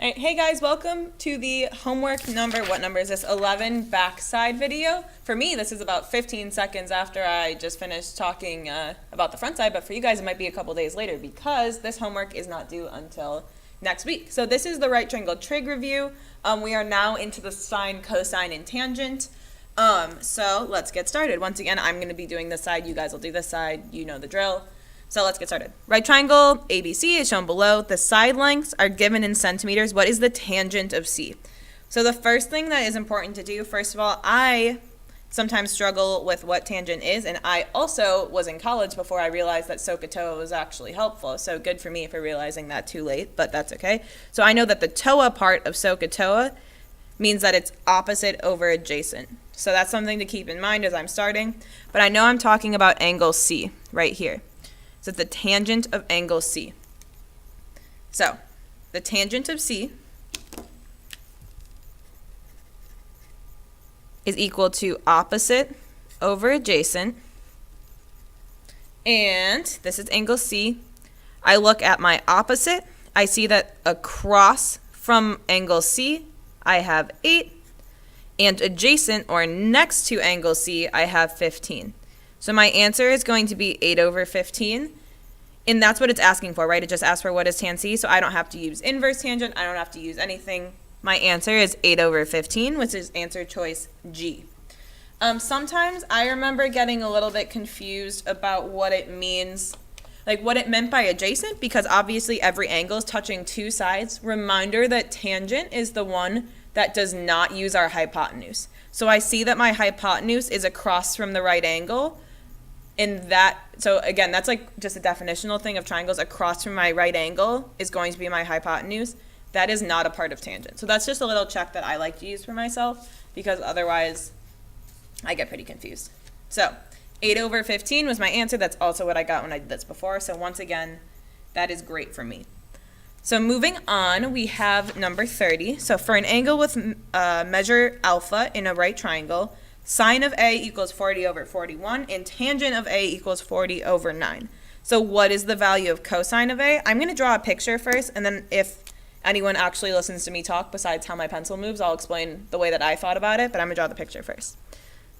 All right, hey guys, welcome to the homework number, what number is this, 11 backside video. For me, this is about 15 seconds after I just finished talking about the front side, but for you guys, it might be a couple days later because this homework is not due until next week. So this is the right triangle trig review. We are now into the sine, cosine, and tangent. So let's get started. Once again, I'm going to be doing this side. You guys will do this side. You know the drill. So let's get started. Right triangle ABC is shown below. The side lengths are given in centimeters. What is the tangent of C? So the first thing that is important to do, first of all, I sometimes struggle with what tangent is, and I also was in college before I realized that SOHCAHTOA was actually helpful. So good for me for realizing that too late, but that's okay. So I know that the TOA part of SOHCAHTOA means that it's opposite over adjacent. So that's something to keep in mind as I'm starting. But I know I'm talking about angle C right here. So it's the tangent of angle C. So the tangent of C is equal to opposite over adjacent. And this is angle C. I look at my opposite. I see that across from angle C, I have 8. And adjacent or next to angle C, I have 15. So my answer is going to be 8 over 15. And that's what it's asking for, right? It just asks for what is tan C, so I don't have to use inverse tangent. I don't have to use anything. My answer is 8 over 15, which is answer choice G. Sometimes I remember getting a little bit confused about what it means, like what it meant by adjacent, because obviously every angle is touching two sides. Reminder that tangent is the one that does not use our hypotenuse. So I see that my hypotenuse is across from the right angle. And that, so again, that's like just a definitional thing of triangles. Across from my right angle is going to be my hypotenuse. That is not a part of tangent. So that's just a little check that I like to use for myself because otherwise I get pretty confused. So 8 over 15 was my answer. That's also what I got when I did this before. So once again, that is great for me. So moving on, we have number 30. So for an angle with measure alpha in a right triangle, sine of A equals 40 over 41, and tangent of A equals 40 over 9. So what is the value of cosine of A? I'm going to draw a picture first, and then if anyone actually listens to me talk besides how my pencil moves, I'll explain the way that I thought about it, but I'm going to draw the picture first.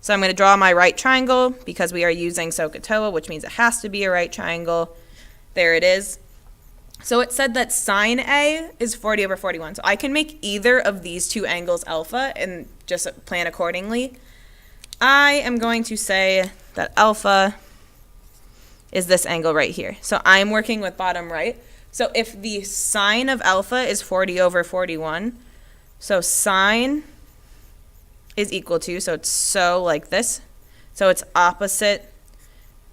So I'm going to draw my right triangle because we are using SOHCAHTOA, which means it has to be a right triangle. There it is. So it said that sine A is 40 over 41. So I can make either of these two angles alpha and just plan accordingly. I am going to say that alpha is this angle right here. So I'm working with bottom right. So if the sine of alpha is 40 over 41, so sine is equal to, so it's so like this. So it's opposite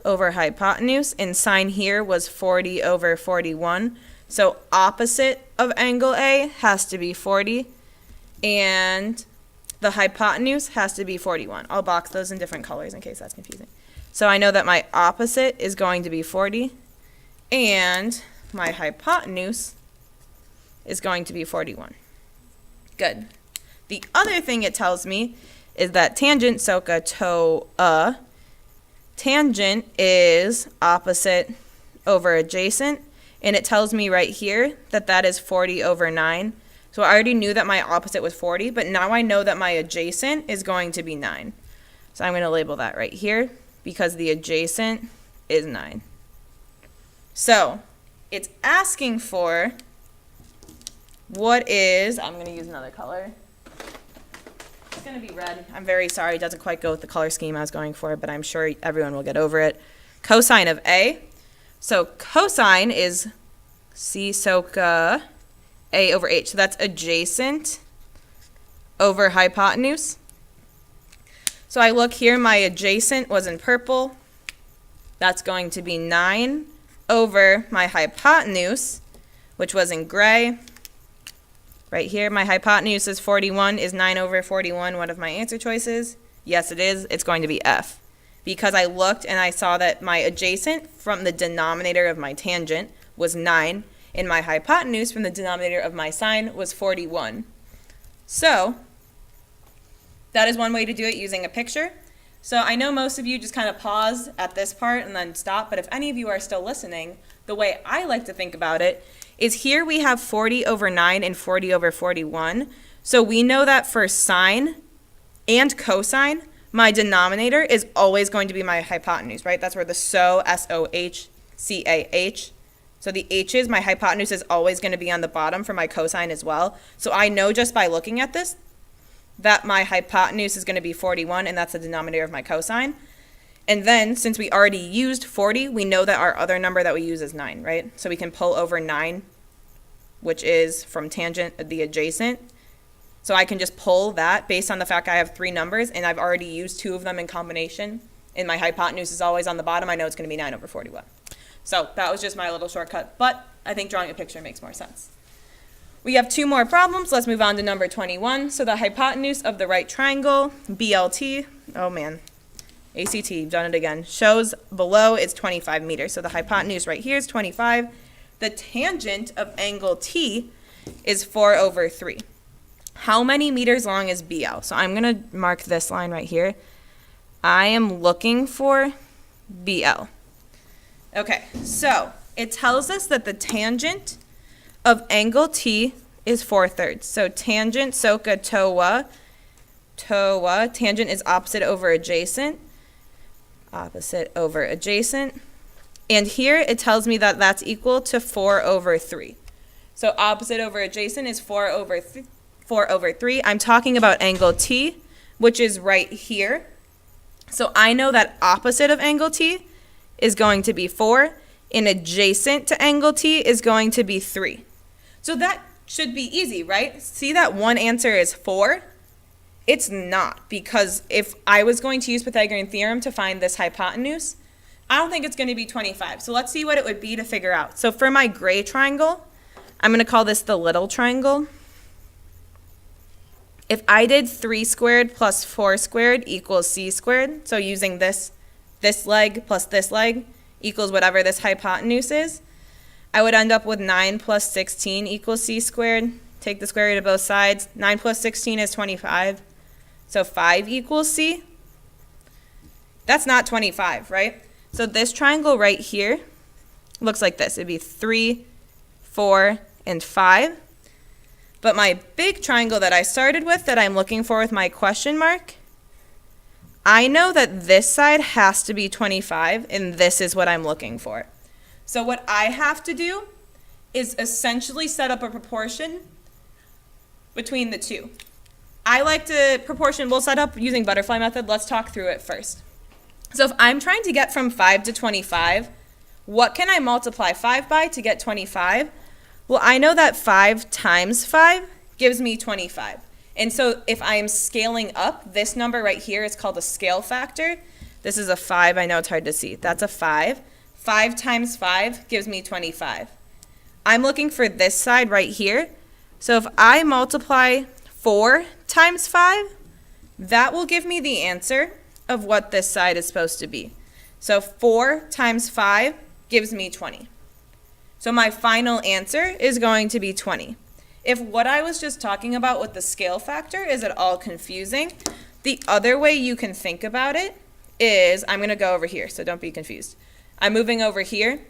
over hypotenuse, and sine here was 40 over 41. So opposite of angle A has to be 40, and the hypotenuse has to be 41. I'll box those in different colors in case that's confusing. So I know that my opposite is going to be 40, and my hypotenuse is going to be 41. Good. The other thing it tells me is that tangent, SOHCAHTOA, tangent is opposite over adjacent, and it tells me right here that that is 40 over 9. So I already knew that my opposite was 40, but now I know that my adjacent is going to be 9. So I'm going to label that right here because the adjacent is 9. So it's asking for what is, I'm going to use another color. It's going to be red. I'm very sorry. It doesn't quite go with the color scheme I was going for, but I'm sure everyone will get over it. Cosine of A. So cosine is C SOHCAHTOA A over H. So that's adjacent over hypotenuse. So I look here, my adjacent was in purple. That's going to be 9 over my hypotenuse, which was in gray. Right here, my hypotenuse is 41. Is 9 over 41 one of my answer choices? Yes, it is. It's going to be F. Because I looked and I saw that my adjacent from the denominator of my tangent was 9, and my hypotenuse from the denominator of my sine was 41. So that is one way to do it using a picture. So I know most of you just kind of pause at this part and then stop, but if any of you are still listening, the way I like to think about it is here we have 40 over 9 and 40 over 41. So we know that for sine and cosine, my denominator is always going to be my hypotenuse, right? That's where the SOH, S-O-H-C-A-H. So the H's, my hypotenuse is always going to be on the bottom for my cosine as well. So I know just by looking at this that my hypotenuse is going to be 41, and that's the denominator of my cosine. And then, since we already used 40, we know that our other number that we use is 9, right? So we can pull over 9, which is from tangent, the adjacent. So I can just pull that based on the fact I have 3 numbers, and I've already used 2 of them in combination, and my hypotenuse is always on the bottom. I know it's going to be 9 over 41. So that was just my little shortcut, but I think drawing a picture makes more sense. We have 2 more problems. Let's move on to number 21. So the hypotenuse of the right triangle, BLT, oh man, ACT, done it again, shows below is 25 meters. So the hypotenuse right here is 25. The tangent of angle T is 4 over 3. How many meters long is BL? So I'm going to mark this line right here. I am looking for BL. Okay, so it tells us that the tangent of angle T is 4/3. So tangent, SOHCAH, TOA, tangent is opposite over adjacent. Opposite over adjacent. And here it tells me that that's equal to 4 over 3. So opposite over adjacent is 4 over 3. I'm talking about angle T, which is right here. So I know that opposite of angle T is going to be 4, and adjacent to angle T is going to be 3. So that should be easy, right? See that one answer is 4? It's not, because if I was going to use Pythagorean theorem to find this hypotenuse, I don't think it's going to be 25. So let's see what it would be to figure out. So for my gray triangle, I'm going to call this the little triangle. If I did 3 squared plus 4 squared equals c squared, so using this leg plus this leg equals whatever this hypotenuse is, I would end up with 9 plus 16 equals c squared. Take the square root of both sides. 9 plus 16 is 25. So 5 equals c. That's not 25, right? So this triangle right here looks like this. It'd be 3, 4, and 5. But my big triangle that I started with that I'm looking for with my question mark, I know that this side has to be 25, and this is what I'm looking for. So what I have to do is essentially set up a proportion between the two. I like to proportion, we'll set up using butterfly method. Let's talk through it first. So if I'm trying to get from 5 to 25, what can I multiply 5 by to get 25? Well, I know that 5 times 5 gives me 25. And so if I am scaling up, this number right here is called a scale factor. This is a 5. I know it's hard to see. That's a 5. 5 times 5 gives me 25. I'm looking for this side right here. So if I multiply 4 times 5, that will give me the answer of what this side is supposed to be. So 4 times 5 gives me 20. So my final answer is going to be 20. If what I was just talking about with the scale factor is at all confusing, the other way you can think about it is, I'm going to go over here, so don't be confused. I'm moving over here.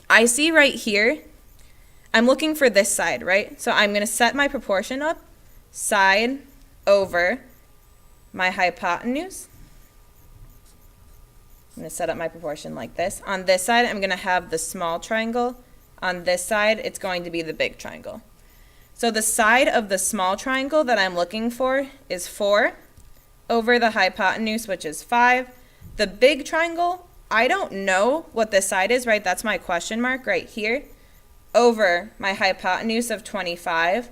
I see right here, I'm looking for this side, right? So I'm going to set my proportion up, side over my hypotenuse. I'm going to set up my proportion like this. On this side, I'm going to have the small triangle. On this side, it's going to be the big triangle. So the side of the small triangle that I'm looking for is 4 over the hypotenuse, which is 5. The big triangle, I don't know what this side is, right? That's my question mark right here. Over my hypotenuse of 25.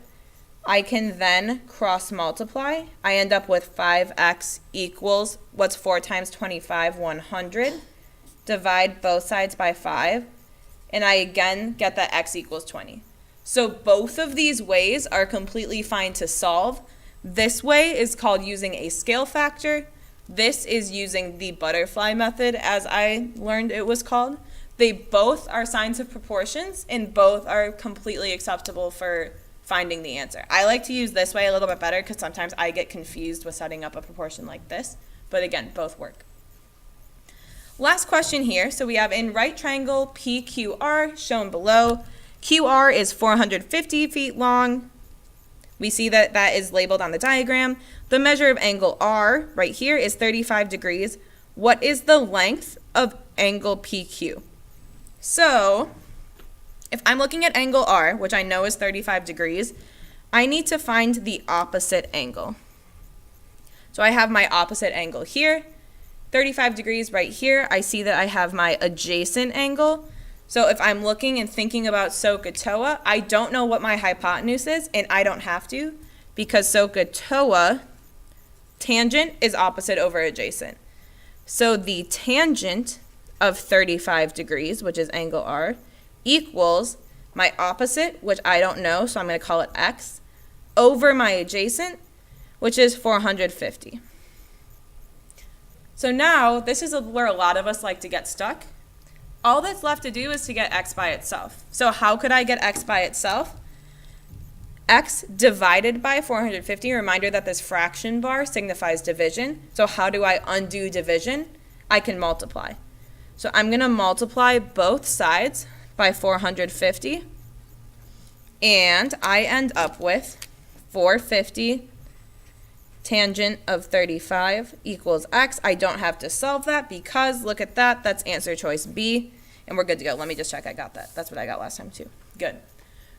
I can then cross multiply. I end up with 5x equals, what's 4 times 25? 100. Divide both sides by 5. And I again get that x equals 20. So both of these ways are completely fine to solve. This way is called using a scale factor. This is using the butterfly method, as I learned it was called. They both are signs of proportions, and both are completely acceptable for finding the answer. I like to use this way a little bit better because sometimes I get confused with setting up a proportion like this. But again, both work. Last question here. So we have in right triangle PQR shown below, QR is 450 feet long. We see that that is labeled on the diagram. The measure of angle R right here is 35 degrees. What is the length of angle PQ? So if I'm looking at angle R, which I know is 35 degrees, I need to find the opposite angle. So I have my opposite angle here, 35 degrees right here. I see that I have my adjacent angle. So if I'm looking and thinking about SOHCAHTOA, I don't know what my hypotenuse is, and I don't have to, because SOHCAHTOA tangent is opposite over adjacent. So the tangent of 35 degrees, which is angle R, equals my opposite, which I don't know, so I'm going to call it X, over my adjacent, which is 450. So now, this is where a lot of us like to get stuck. All that's left to do is to get X by itself. So how could I get X by itself? X divided by 450, reminder that this fraction bar signifies division. So how do I undo division? I can multiply. So I'm going to multiply both sides by 450, and I end up with 450 tangent of 35 equals X. I don't have to solve that because, look at that, that's answer choice B, and we're good to go. Let me just check I got that. That's what I got last time too. Good.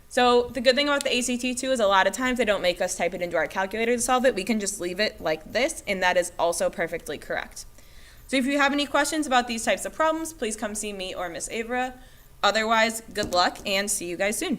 So the good thing about the ACT too is a lot of times they don't make us type it into our calculator to solve it. We can just leave it like this, and that is also perfectly correct. So if you have any questions about these types of problems, please come see me or Miss Avra. Otherwise, good luck and see you guys soon.